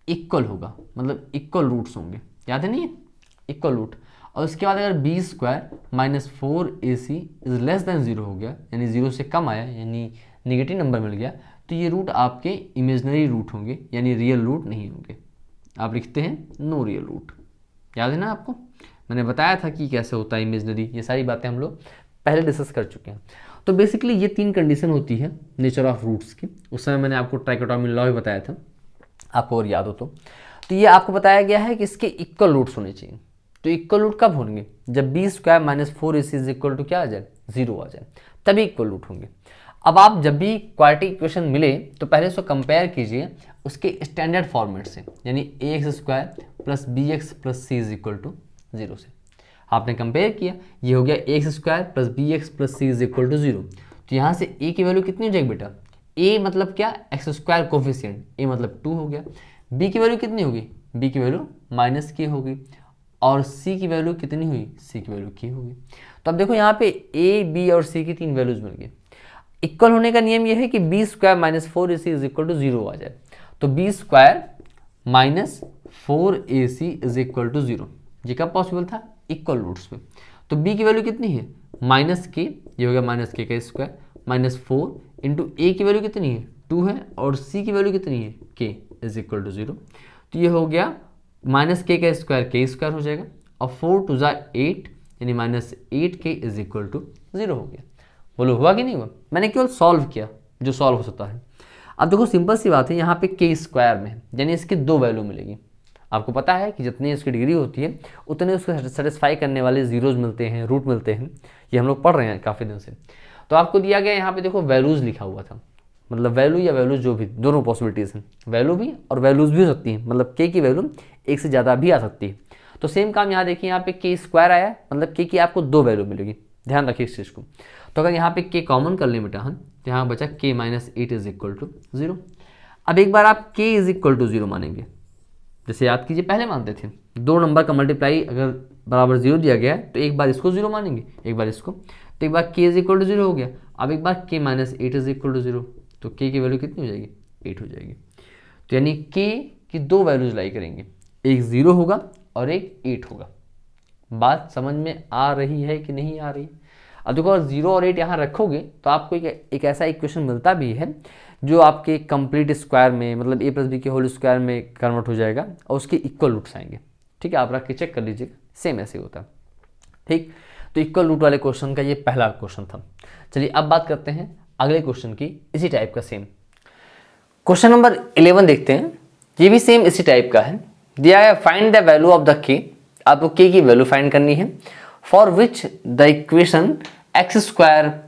इक्वल होगा, मतलब इक्वल रूट्स होंगे। याद है नहीं, इक्वल रूट। और उसके बाद अगर b² minus 4ac is less than 0 हो गया, यानी 0 से कम आया, यानी निगेटिव नंबर मिल गया, तो ये रूट आपके इमेजनरी रूट होंगे, यानी रियल रूट नहीं होंगे। आप लिखते हैं नो रियल रूट। याद है ना आपको, मैंने बताया था कि कैसे होता है इमेजनरी, ये सारी बातें हम लोग पहले डिस्कस कर चुके हैं। तो बेसिकली ये 3 कंडीशन होती है नेचर ऑफ रूट्स की। उस समय मैंने आपको ट्राइकोटोमी लॉ भी बताया था, आपको और याद हो तो ये आपको बताया गया है कि इसके इक्वल रूट्स होने चाहिए। तो इक्वल रूट कब होंगे, जब b² minus 4ac is equal to क्या आ जाए, 0 आ जाए, तभी इक्वल रूट होंगे। अब आप जब भी क्वाड्रेटिक इक्वेशन मिले तो पहले उसको कंपेयर कीजिए उसके स्टैंडर्ड फॉर्मेट से, यानी ax² plus bx plus c is equal to 0 से। आपने कंपेयर किया, ये हो गया ax² plus bx plus c is equal to 0। तो यहाँ से a की वैल्यू कितनी हो जाएगी बेटा, a मतलब क्या, x² कोफिशिएंट, a मतलब 2 हो गया। b की वैल्यू कितनी होगी, b की वैल्यू माइनस k होगी, और c की वैल्यू कितनी हुई, c की वैल्यू k होगी। तो अब देखो यहाँ पे a, b और c की 3 वैल्यूज मिल गई। इक्वल होने का नियम यह है कि b² minus 4ac is equal to 0 आ जाए। तो b² minus 4ac is equal to 0, ये कब पॉसिबल था, इक्वल रूट्स पे। तो b की वैल्यू कितनी है, माइनस k, ये हो गया माइनस k का स्क्वायर, माइनस 4 इंटू a की वैल्यू कितनी है, 2 है, और c की वैल्यू कितनी है, k इज इक्वल टू 0। तो ये हो गया माइनस k का स्क्वायर k स्क्वायर हो जाएगा, और 4 2 8, यानी -8k इज इक्वल टू 0 हो गया। बोलो हुआ कि नहीं हुआ? मैंने केवल सॉल्व किया जो सॉल्व हो सकता है। अब देखो सिंपल सी बात है, यहाँ पे k स्क्वायर में है यानी इसकी 2 वैल्यू मिलेगी। आपको पता है कि जितनी इसकी डिग्री होती है उतने उसको सेटिस्फाई करने वाले जीरोज मिलते हैं, रूट मिलते हैं। ये हम लोग पढ़ रहे हैं काफ़ी दिन से। तो आपको दिया गया यहाँ पे देखो वैल्यूज़ लिखा हुआ था, मतलब वैल्यू या वैल्यूज जो भी, दोनों पॉसिबिलिटीज़ हैं, वैल्यू भी और वैल्यूज़ भी हो सकती हैं, मतलब k की वैल्यू एक से ज़्यादा भी आ सकती है। तो सेम काम यहाँ देखिए, यहाँ पे k स्क्वायर आया, मतलब k की आपको 2 वैल्यू मिलेगी, ध्यान रखिए इस चीज़ को। तो अगर यहाँ पे k कॉमन कर लें बेटा हम, तो यहाँ बचा k - 8 इज इक्वल टू 0। अब एक बार आप k इज इक्वल टू 0 मानेंगे, जैसे याद कीजिए पहले मानते थे 2 नंबर का मल्टीप्लाई अगर बराबर 0 दिया गया है तो एक बार इसको 0 मानेंगे, एक बार इसको, तो एक बार k इज इक्वल टू 0 हो गया। अब एक बार k - 8 इज इक्वल टू 0, तो k की वैल्यू कितनी हो जाएगी? 8 हो जाएगी। तो यानी k की 2 वैल्यूज लाई करेंगे, एक 0 होगा और एक 8 होगा। बात समझ में आ रही है कि नहीं आ रही? अब देखो अगर 0 और 8 यहाँ रखोगे तो आपको एक ऐसा इक्वेशन मिलता भी है जो आपके कंप्लीट स्क्वायर में, मतलब a + b के होल स्क्वायर में कन्वर्ट हो जाएगा और उसके इक्वल रूट्स आएंगे। ठीक है, आप रख के चेक कर लीजिएगा, सेम ऐसे होता है। ठीक, तो इक्वल रूट वाले क्वेश्चन का ये पहला क्वेश्चन था। चलिए अब बात करते हैं अगले क्वेश्चन की, इसी टाइप का सेम क्वेश्चन नंबर 11 देखते हैं। ये भी सेम इसी टाइप का है। दिया है find the value of the k, आपको k की वैल्यू फाइंड करनी है, for which the equation x²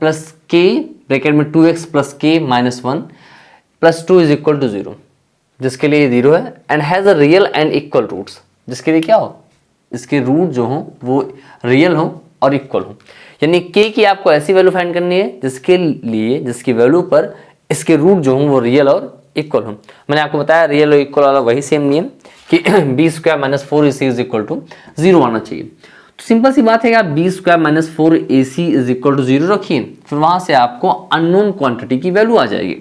+ k bracket में 2x + k - 1 + 2 is equal to 0, जिसके लिए 0 है, and has a real and equal roots, जिसके लिए क्या हो, इसके रूट जो हो वो रियल हो और इक्वल हो। यानी k की आपको ऐसी वैल्यू फाइंड करनी है जिसके लिए, जिसकी वैल्यू पर इसके रूट जो हों वो रियल और इक्वल हो। मैंने आपको बताया रियल और इक्वल वाला वही सेम नियम कि b² - 4ac is equal to 0 आना चाहिए। तो सिंपल सी बात है कि आप b² - 4ac is equal to 0 रखिए, फिर वहां से आपको अननोन क्वांटिटी की वैल्यू आ जाएगी।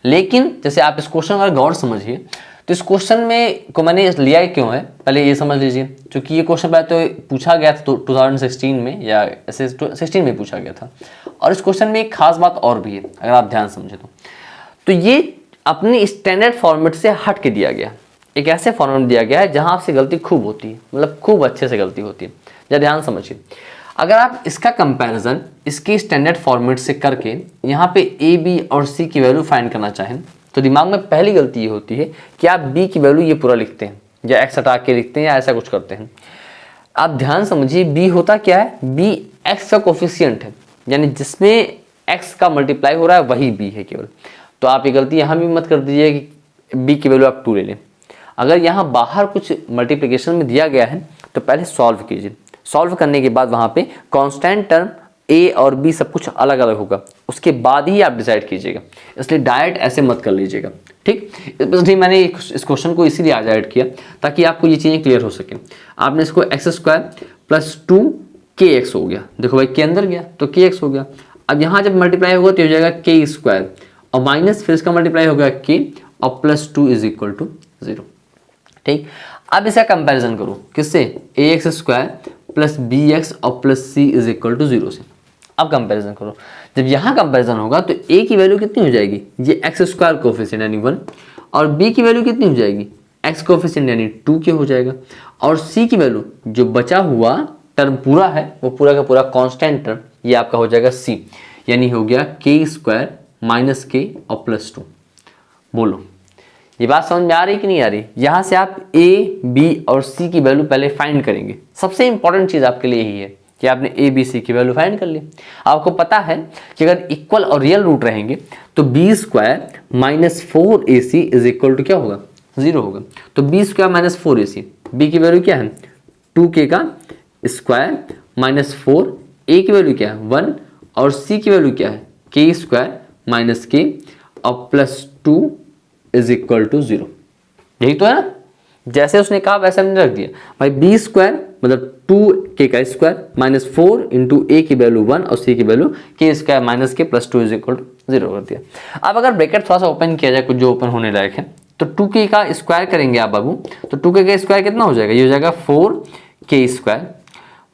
लेकिन जैसे आप इस क्वेश्चन का गौर समझिए, तो इस क्वेश्चन में को मैंने लिया क्यों है पहले ये समझ लीजिए। क्योंकि ये क्वेश्चन पहले तो पूछा गया था 2016 में, या ऐसे 16 में पूछा गया था, और इस क्वेश्चन में एक खास बात और भी है अगर आप ध्यान समझे तो ये अपनी स्टैंडर्ड फॉर्मेट से हट के दिया गया, एक ऐसे फॉर्मेट दिया गया है जहां आपसे गलती खूब होती है, मतलब खूब अच्छे से गलती होती है। जरा ध्यान समझिए, अगर आप इसका कंपैरिजन इसके स्टैंडर्ड फॉर्मेट से करके यहाँ पे ए, बी और सी की वैल्यू फाइंड करना चाहें तो दिमाग में पहली गलती ये होती है कि आप बी की वैल्यू ये पूरा लिखते हैं या एक्स हटा के लिखते हैं या ऐसा कुछ करते हैं। आप ध्यान समझिए, बी होता क्या है, बी एक्स का कोफिशिएंट है, यानी जिसमें एक्स का मल्टीप्लाई हो रहा है वही बी है केवल। तो आप ये गलती यहाँ भी मत कर दीजिए कि बी की वैल्यू आप 2 ले लें। अगर यहाँ बाहर कुछ मल्टीप्लिकेशन में दिया गया है तो पहले सॉल्व कीजिए, सॉल्व करने के बाद वहाँ पे कांस्टेंट टर्म ए और बी सब कुछ अलग अलग होगा, उसके बाद ही आप डिसाइड कीजिएगा, इसलिए डायरेक्ट ऐसे मत कर लीजिएगा। ठीक, इसलिए मैंने इस क्वेश्चन को इसीलिए आज ऐड किया ताकि आपको ये चीज़ें क्लियर हो सके। आपने इसको x² + 2kx हो गया, देखो भाई के अंदर गया तो kx हो गया। अब यहाँ जब मल्टीप्लाई होगा तो हो जाएगा k² और माइनस फिर इसका मल्टीप्लाई होगा k और +2 इज इक्वल टू 0। ठीक, अब इसका कंपैरिजन करो किससे, ax² + bx और +c इज इक्वल टू 0 से। अब कंपैरिजन करो, जब यहाँ कंपैरिजन होगा तो a की वैल्यू कितनी हो जाएगी, ये x² कोफिशिएंट यानी 1, और b की वैल्यू कितनी हो जाएगी, x कोफिशिएंट यानी 2 के हो जाएगा, और c की वैल्यू जो बचा हुआ टर्म पूरा है वो पूरा का पूरा कांस्टेंट टर्म, ये आपका हो जाएगा c, यानी हो गया k² - k और +2। बोलो ये बात समझ में आ रही कि नहीं आ रही? यहाँ से आप a, b और c की वैल्यू पहले फाइंड करेंगे। सबसे इंपॉर्टेंट चीज़ आपके लिए यही है कि आपने a, b, c की वैल्यू फाइंड कर ली। आपको पता है कि अगर इक्वल और रियल रूट रहेंगे तो b² - 4ac is equal to क्या होगा, 0 होगा। तो b² - 4ac, b की वैल्यू क्या है 2k का स्क्वायर -4, a की वैल्यू क्या है 1 और c की वैल्यू क्या है k² - k और +2 इज इक्वल टू 0। यही तो है ना, जैसे उसने कहा वैसे हमने रख दिया भाई। b² मतलब 2k का स्क्वायर -4 इंटू a की वैल्यू 1 और c की value k² - k +2 is equal to 0 कर दिया। अब अगर ब्रैकेट थोड़ा सा ओपन किया जाए, कुछ जो ओपन होने लायक है, तो 2k का स्क्वायर करेंगे आप बाबू, तो 2k का स्क्वायर कितना हो जाएगा, ये हो जाएगा 4k²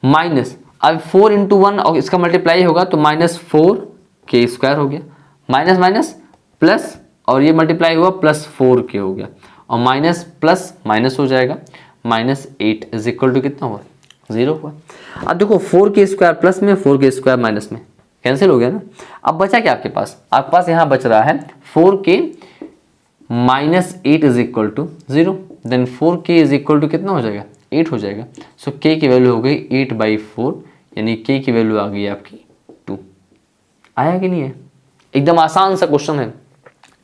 माइनस, अब 4 इंटू 1 और इसका मल्टीप्लाई होगा तो -4k² हो गया, माइनस माइनस प्लस, और ये मल्टीप्लाई हुआ +4k हो गया, और माइनस प्लस माइनस हो जाएगा -8 इज इक्वल टू कितना हुआ 0 हुआ। अब देखो 4k² प्लस में 4k² माइनस में कैंसिल हो गया ना। अब बचा क्या आपके पास? आपके पास यहाँ बच रहा है 4k minus 8 is equal to 0। Then 4k is equal to कितना हो जाएगा? 8 हो जाएगा। सो k की वैल्यू हो गई 8/4, यानी k की वैल्यू आ गई आपकी 2। आया कि नहीं है? एकदम आसान सा क्वेश्चन है,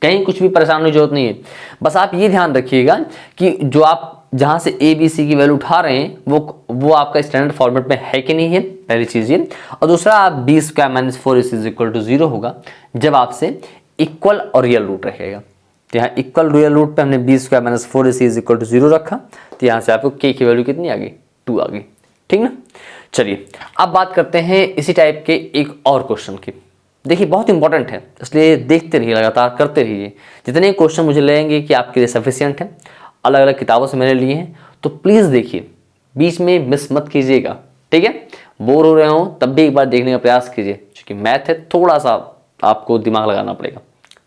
कहीं कुछ भी परेशान होने की जरूरत नहीं है। बस आप ये ध्यान रखिएगा कि जो आप जहां से ए बी सी की वैल्यू उठा रहे हैं वो आपका स्टैंडर्ड फॉर्मेट में है कि नहीं है, पहली चीज ये। और दूसरा, आप b² minus 4 is equal to 0 होगा जब आपसे इक्वल और रियल रूट रहेगा। तो यहाँ इक्वल रियल रूट पे हमने b² minus 4 is equal to 0 रखा, तो यहाँ से आपको k की वैल्यू कितनी आ गई? 2 आ गई। ठीक ना। चलिए अब बात करते हैं इसी टाइप के एक और क्वेश्चन की। देखिए बहुत इंपॉर्टेंट है, इसलिए देखते रहिए, लगातार करते रहिए। जितने क्वेश्चन मुझे लगेंगे कि आपके लिए सफिशिएंट है, अलग अलग किताबों से मैंने लिए हैं, तो प्लीज़ देखिए, बीच में मिस मत कीजिएगा। ठीक है, बोर हो रहे हो तब भी एक बार देखने का प्रयास कीजिए, क्योंकि मैथ है, थोड़ा सा आपको दिमाग लगाना पड़ेगा।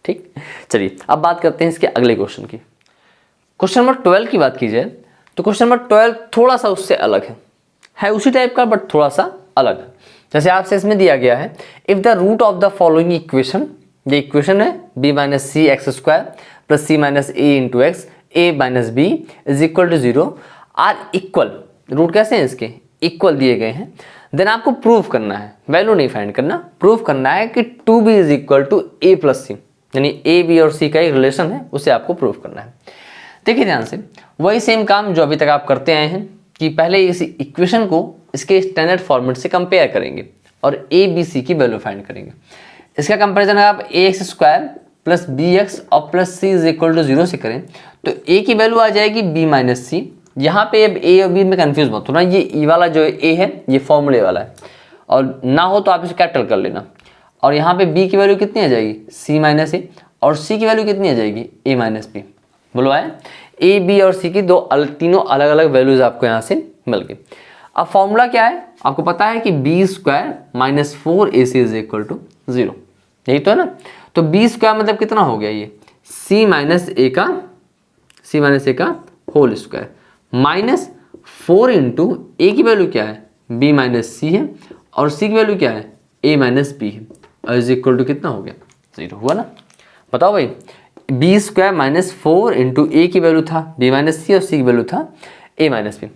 ठीक, चलिए अब बात करते हैं इसके अगले क्वेश्चन की। क्वेश्चन नंबर 12 की बात की जाए तो क्वेश्चन नंबर 12 थोड़ा सा उससे अलग है उसी टाइप का बट थोड़ा सा अलग। जैसे आपसे इसमें दिया गया है, if the root of the following equation, ये इक्वेशन है b minus c x square plus c minus a into x a minus b is equal to 0 are equal, root कैसे हैं इसके? इक्वल दिए गए हैं। देन आपको प्रूव करना है, वैल्यू नहीं फाइंड करना, प्रूव करना है कि 2b is equal to a plus c, यानी a b और c का एक रिलेशन है, उसे आपको प्रूव करना है। देखिए ध्यान से, वही सेम काम जो अभी तक आप करते आए हैं कि पहले इस इक्वेशन को इसके स्टैंडर्ड फॉर्मेट से कंपेयर करेंगे और ए बी सी की वैल्यू फाइंड करेंगे। इसका कंपैरिजन अगर आप a x square plus b x और plus c is equal to 0 से करें तो ए की वैल्यू आ जाएगी बी माइनस सी। यहाँ पे अब ए और बी में कंफ्यूज मत होना, ये ई वाला जो ए है ये फॉर्मूले वाला है, और ना हो तो आप इसे कैपिटल कर लेना। और यहाँ पे बी की वैल्यू कितनी आ जाएगी? सी माइनस ए, और सी की वैल्यू कितनी आ जाएगी? ए माइनस बी। बोलो आया? ए बी और सी की तीनों अलग अलग वैल्यूज आपको यहाँ से मिल गई। अब फॉर्मूला क्या है आपको पता है कि b² minus 4ac is equal to 0, यही तो है ना। तो b² मतलब कितना हो गया? ये c माइनस ए का होल स्क्वायर माइनस 4 इंटू ए की वैल्यू क्या है? b माइनस सी है, और c की वैल्यू क्या है? a माइनस बी है, और इज इक्वल टू कितना हो गया? 0 हुआ ना। बताओ भाई, b² माइनस 4 इंटू ए की वैल्यू था b माइनस सी और c की वैल्यू था a माइनस बी।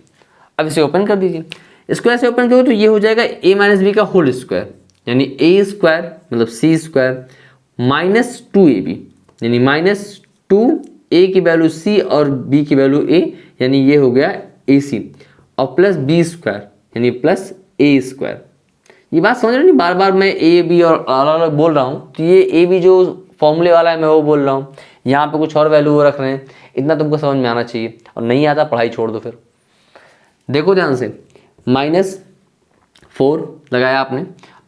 अब इसे ओपन कर दीजिए, इसको ऐसे ओपन करो तो ये हो जाएगा a माइनस बी का होल स्क्वायर, यानी a² मतलब c² माइनस 2ab, यानी माइनस 2a की वैल्यू c और b की वैल्यू a, यानी ये हो गया ac, और प्लस b² यानी प्लस a²। ये बात समझ रहे नहीं, बार बार मैं a b और अलग अलग बोल रहा हूँ, तो ये a b जो फॉर्मूले वाला है मैं वो बोल रहा हूँ, यहाँ पे कुछ और वैल्यू वो रख रहे हैं, इतना तुमको समझ में आना चाहिए। और नहीं आता पढ़ाई छोड़ दो फिर। देखो ध्यान से, -4 लगाया आपने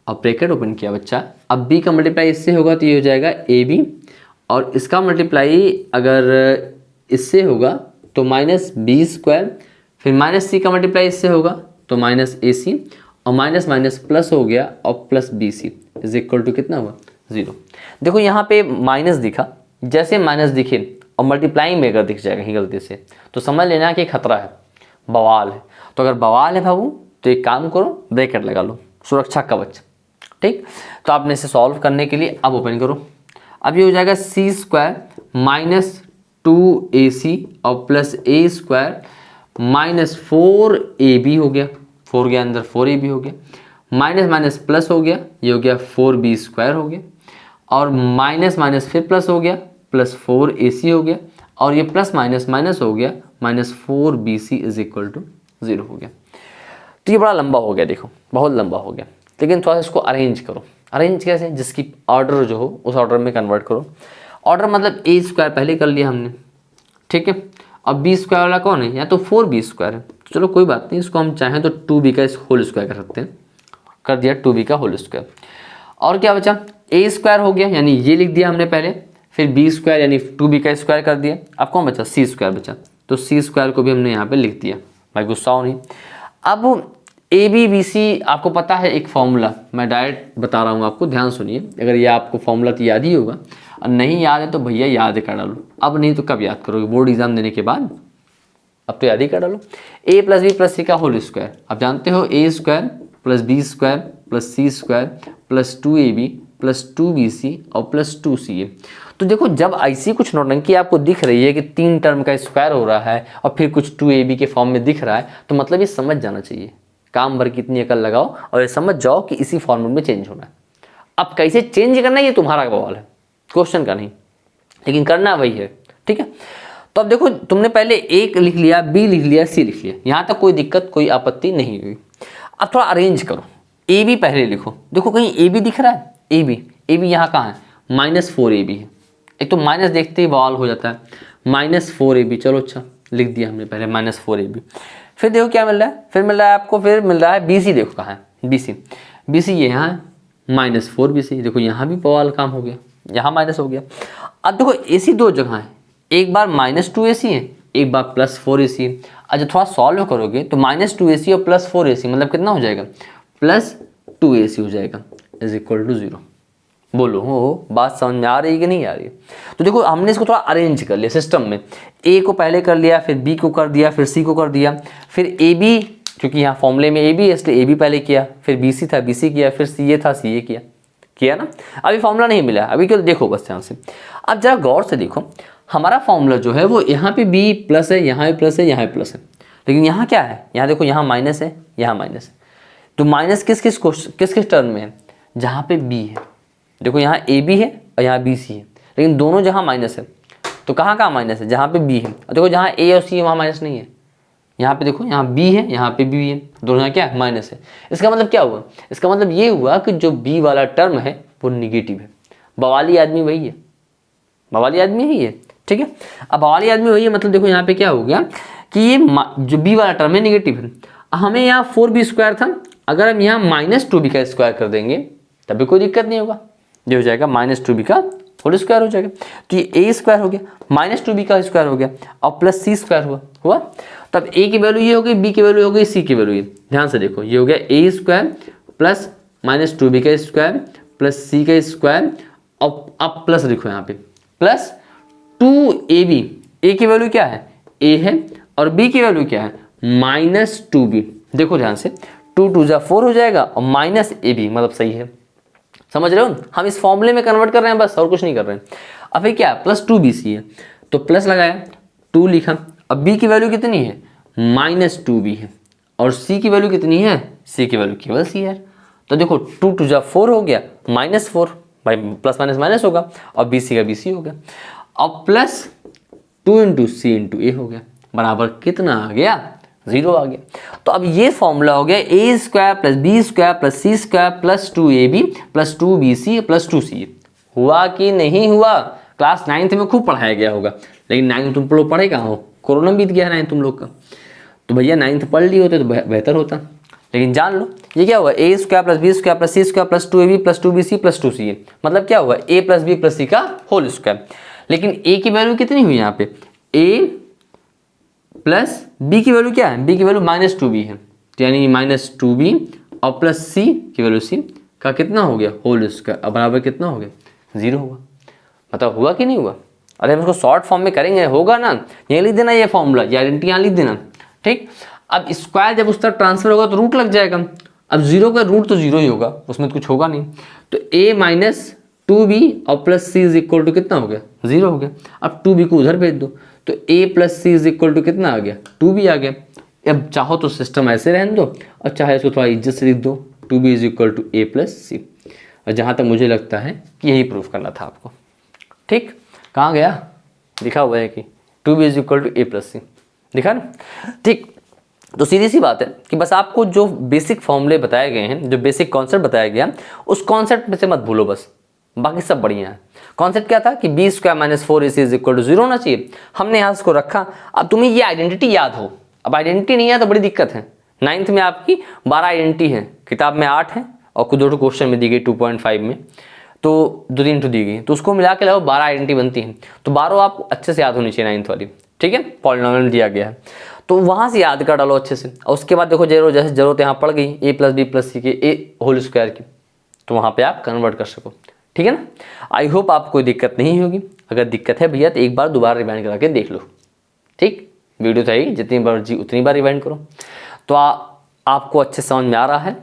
और ब्रैकेट ओपन किया बच्चा। अब b का मल्टीप्लाई इससे होगा तो ये हो जाएगा ab, और इसका मल्टीप्लाई अगर इससे होगा तो माइनस b², फिर माइनस c का मल्टीप्लाई इससे होगा तो माइनस ac, और माइनस माइनस प्लस हो गया और plus bc is equal to कितना हुआ? 0। देखो यहाँ पे माइनस दिखा, जैसे माइनस दिखे और मल्टीप्लाइंग में अगर दिख जाएगा कहीं गलती से तो समझ लेना कि खतरा है, बवाल है। तो अगर बवाल है बाबू तो एक काम करो, ब्रैकेट लगा लो, सुरक्षा कवच। ठीक, तो आपने इसे सॉल्व करने के लिए अब ओपन करो। अब ये हो जाएगा c² माइनस 2ac और प्लस a² माइनस 4ab हो गया, 4 गया अंदर 4ab हो गया, माइनस माइनस प्लस हो गया, ये हो गया 4b² हो गया, और माइनस माइनस फिर प्लस हो गया, प्लस 4ac हो गया, और ये प्लस माइनस माइनस हो गया, minus 4bc is equal to 0 हो गया। तो ये बड़ा लंबा हो गया, देखो बहुत लंबा हो गया, लेकिन थोड़ा सा इसको अरेंज करो। अरेंज कैसे? जिसकी ऑर्डर जो हो उस ऑर्डर में कन्वर्ट करो। ऑर्डर मतलब a² पहले कर लिया हमने, ठीक है। अब b² वाला कौन है? या तो 4b² है, तो चलो कोई बात नहीं, इसको हम चाहें तो 2b का होल स्क्वायर कर सकते हैं, कर दिया 2b का होल स्क्वायर। और क्या बचा? a² हो गया, यानी ये लिख दिया हमने पहले, फिर b² यानी 2b का स्क्वायर कर दिया। अब कौन बचा? c² बचा, तो c² को भी हमने यहाँ पे लिख दिया। भाई गुस्सा हो नहीं। अब ए बी बी सी आपको पता है एक फॉर्मूला, मैं डायरेक्ट बता रहा हूँ आपको, ध्यान सुनिए। अगर ये आपको फॉर्मूला तो याद ही होगा, और नहीं याद है तो भैया याद कर डालो। अब नहीं तो कब याद करोगे? बोर्ड एग्जाम देने के बाद। अब तो याद ही कर डालो, a plus b plus c का होल स्क्वायर। आप जानते हो a square plus b square plus c square plus 2ab plus 2bc और प्लस 2ca। तो देखो जब ऐसी कुछ नौटंकी आपको दिख रही है कि 3 टर्म का स्क्वायर हो रहा है और फिर कुछ 2ab के फॉर्म में दिख रहा है, तो मतलब ये समझ जाना चाहिए, काम भर कितनी अकल लगाओ और ये समझ जाओ कि इसी फॉर्मेट में चेंज होना है। अब कैसे चेंज करना है ये तुम्हारा बवाल है, क्वेश्चन का नहीं, लेकिन करना वही है, ठीक है। तो अब देखो तुमने पहले ए लिख लिया, बी लिख लिया, सी लिख लिया, यहाँ तक कोई दिक्कत कोई आपत्ति नहीं हुई। अब थोड़ा अरेंज करो, ए बी पहले लिखो। देखो कहीं ए बी दिख रहा है, ए बी यहाँ कहाँ है, -4ab है। एक तो माइनस देखते ही बवाल हो जाता है, -4ab। चलो अच्छा लिख दिया हमने पहले -4ab। फिर देखो क्या मिल रहा है, फिर मिल रहा है आपको, फिर मिल रहा है BC। देखो कहाँ है BC ये यहाँ है, -4BC। देखो यहाँ भी बवाल काम हो गया, यहाँ माइनस हो गया। अब देखो AC दो जगह है, एक बार -2AC है, एक बार +4AC है। अच्छा थोड़ा सॉल्व करोगे तो -2AC और +4AC मतलब कितना हो जाएगा, +2AC हो जाएगा, = 0। बोलो हो बात समझ में आ रही है कि नहीं आ रही है। तो देखो हमने इसको थोड़ा अरेंज कर लिया सिस्टम में, A को पहले कर लिया, फिर B को कर दिया, फिर C को कर दिया, फिर AB, क्योंकि यहाँ फॉर्मूले में AB है इसलिए AB पहले किया, फिर BC था BC किया, फिर CA था CA किया ना। अभी फॉर्मूला नहीं मिला, अभी क्यों देखो बस ध्यान से। अब जरा गौर से देखो, हमारा फॉर्मूला जो है वो यहाँ पे B प्लस है, यहाँ भी प्लस है, यहाँ भी प्लस है, लेकिन यहाँ क्या है, यहाँ देखो यहाँ माइनस है, यहाँ माइनस है। तो माइनस किस किस टर्म में है, जहाँ पे B है। देखो यहाँ AB है और यहाँ BC है, लेकिन दोनों जहाँ माइनस है, तो कहाँ माइनस है, जहाँ पे B है। और देखो जहाँ A और C है वहाँ माइनस नहीं है, यहाँ पे देखो यहाँ B है, यहाँ पे B है, दोनों यहाँ क्या है, माइनस है। इसका मतलब क्या हुआ, इसका मतलब ये हुआ कि जो B वाला टर्म है वो निगेटिव है। बवाली आदमी वही है, बवाली आदमी ही है, ठीक है। अब बवाली आदमी वही है मतलब देखो यहाँ पे क्या हो गया कि ये जो B वाला टर्म है निगेटिव है। हमें यहाँ 4b² था, अगर हम यहाँ -2b का स्क्वायर कर देंगे तब भी कोई दिक्कत नहीं होगा, ये हो जाएगा -2b का होल स्क्वायर हो जाएगा। तो ये a² हो गया, -2b का स्क्वायर हो गया और +c² हुआ। तब a की वैल्यू ये हो गई, b की वैल्यू हो गई, c की वैल्यू ये। ध्यान से देखो ये हो गया a² प्लस -2b का स्क्वायर प्लस c का स्क्वायर और अब प्लस लिखो यहाँ पे प्लस 2ab। a की वैल्यू क्या है, a है, और b की वैल्यू क्या है, -2b। देखो ध्यान से 2 2 जा 4 हो जाएगा और -ab मतलब सही है, समझ रहे हो। हम इस फॉर्मूले में कन्वर्ट कर रहे हैं बस, और कुछ नहीं कर रहे हैं। अब ये क्या है, +2bc है, तो प्लस लगाया 2 लिखा। अब b की वैल्यू कितनी है, -2b है, और c की वैल्यू कितनी है, c की वैल्यू केवल c है। तो देखो 2 2 जा 4 हो गया, -4 भाई प्लस माइनस माइनस होगा, और bc का bc हो गया, अब प्लस 2 × c × a हो गया, बराबर कितना आ गया, 0 आ गया। तो अब ये फॉर्मूला हो गया a² plus b² plus c² plus 2ab plus 2bc plus 2ca। हुआ कि नहीं हुआ, क्लास 9th में खूब पढ़ाया गया होगा, लेकिन 9th तुम लोग पढ़े कहाँ हो, कोरोना बीत गया 9th तुम लोग का। तो भैया 9th पढ़ लिए होते तो बेहतर होता, लेकिन जान लो ये क्या हुआ, a² plus b² plus c² plus 2ab plus 2bc plus 2ca। मतलब क्या हुआ, a plus b plus c का होल स्क्वायर। लेकिन a की वैल्यू कितनी हुई यहाँ पे, a प्लस b की वैल्यू क्या है, b की वैल्यू -2b है, तो यानी -2b और प्लस c की वैल्यू c का कितना हो गया, होल स्क्वायर, अब बराबर कितना हो गया, 0 हुआ। मतलब हुआ कि नहीं हुआ। अरे हम इसको शॉर्ट फॉर्म में करेंगे, होगा ना, ये लिख देना, ये फॉर्मूला, ये आइडेंटिटी यहाँ लिख देना, ठीक। अब स्क्वायर जब उस तरफ ट्रांसफर होगा तो रूट लग जाएगा, अब 0 का रूट तो 0 ही होगा, उसमें तो कुछ होगा नहीं। तो a -2b और प्लस c = कितना हो गया, 0 हो गया। अब 2b को उधर भेज दो, तो a प्लस c = कितना आ गया, 2b आ गया। अब चाहो तो सिस्टम ऐसे रहने दो, और चाहे इसको थोड़ा इज्जत से लिख दो, 2b = a प्लस c। और जहाँ तक मुझे लगता है कि यही प्रूफ करना था आपको, ठीक। कहाँ गया, लिखा हुआ है कि 2b = a प्लस c, दिखा ना, ठीक। तो सीधी सी बात है कि बस आपको जो बेसिक फॉर्मूले बताए गए हैं, जो बेसिक कॉन्सेप्ट बताया गया, उस कॉन्सेप्ट में से मत भूलो बस, बाकी सब बढ़िया है। कॉन्सेप्ट क्या था कि b² - 4ac = 0 होना चाहिए, हमने यहाँ इसको रखा। अब तुम्हें ये आइडेंटिटी याद हो, अब आइडेंटिटी नहीं है तो बड़ी दिक्कत है। 9th में आपकी 12 आइडेंटिटी है, किताब में 8 है और कुछ 2 क्वेश्चन में दी गई 2.5 में, तो 2-3 दी गई, तो उसको मिला के लगाओ 12 आइडेंटिटी बनती है। तो 12 आपको अच्छे से याद होनी चाहिए 9th वाली, ठीक है। पॉलिनोमियल दिया गया है तो वहाँ से याद कर डालो अच्छे से, और उसके बाद देखो जैसे जरूरत यहाँ पड़ गई a plus b plus c के a होल स्क्वायर की, तो वहाँ पे आप कन्वर्ट कर सको, ठीक है ना। आई होप आपको कोई दिक्कत नहीं होगी, अगर दिक्कत है भैया तो एक बार दोबारा रिवाइंड करा के देख लो, ठीक। वीडियो तो है, जितनी बार जी उतनी बार रिवाइंड करो। तो आपको अच्छे समझ में आ रहा है?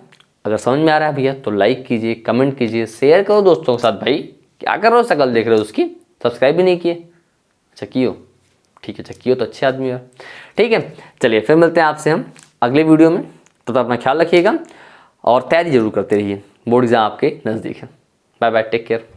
अगर समझ में आ रहा है भैया तो लाइक कीजिए, कमेंट कीजिए, शेयर करो दोस्तों के साथ। भाई क्या कर रहे हो, शकल देख रहे हो उसकी, सब्सक्राइब भी नहीं किए? अच्छा कियो, ठीक है, अच्छा कियो तो अच्छे आदमी हो। ठीक है, चलिए फिर मिलते हैं आपसे हम अगले वीडियो में। तो अपना ख्याल रखिएगा और तैयारी जरूर करते रहिए, बोर्ड एग्जाम आपके नज़दीक है। Bye bye, take care.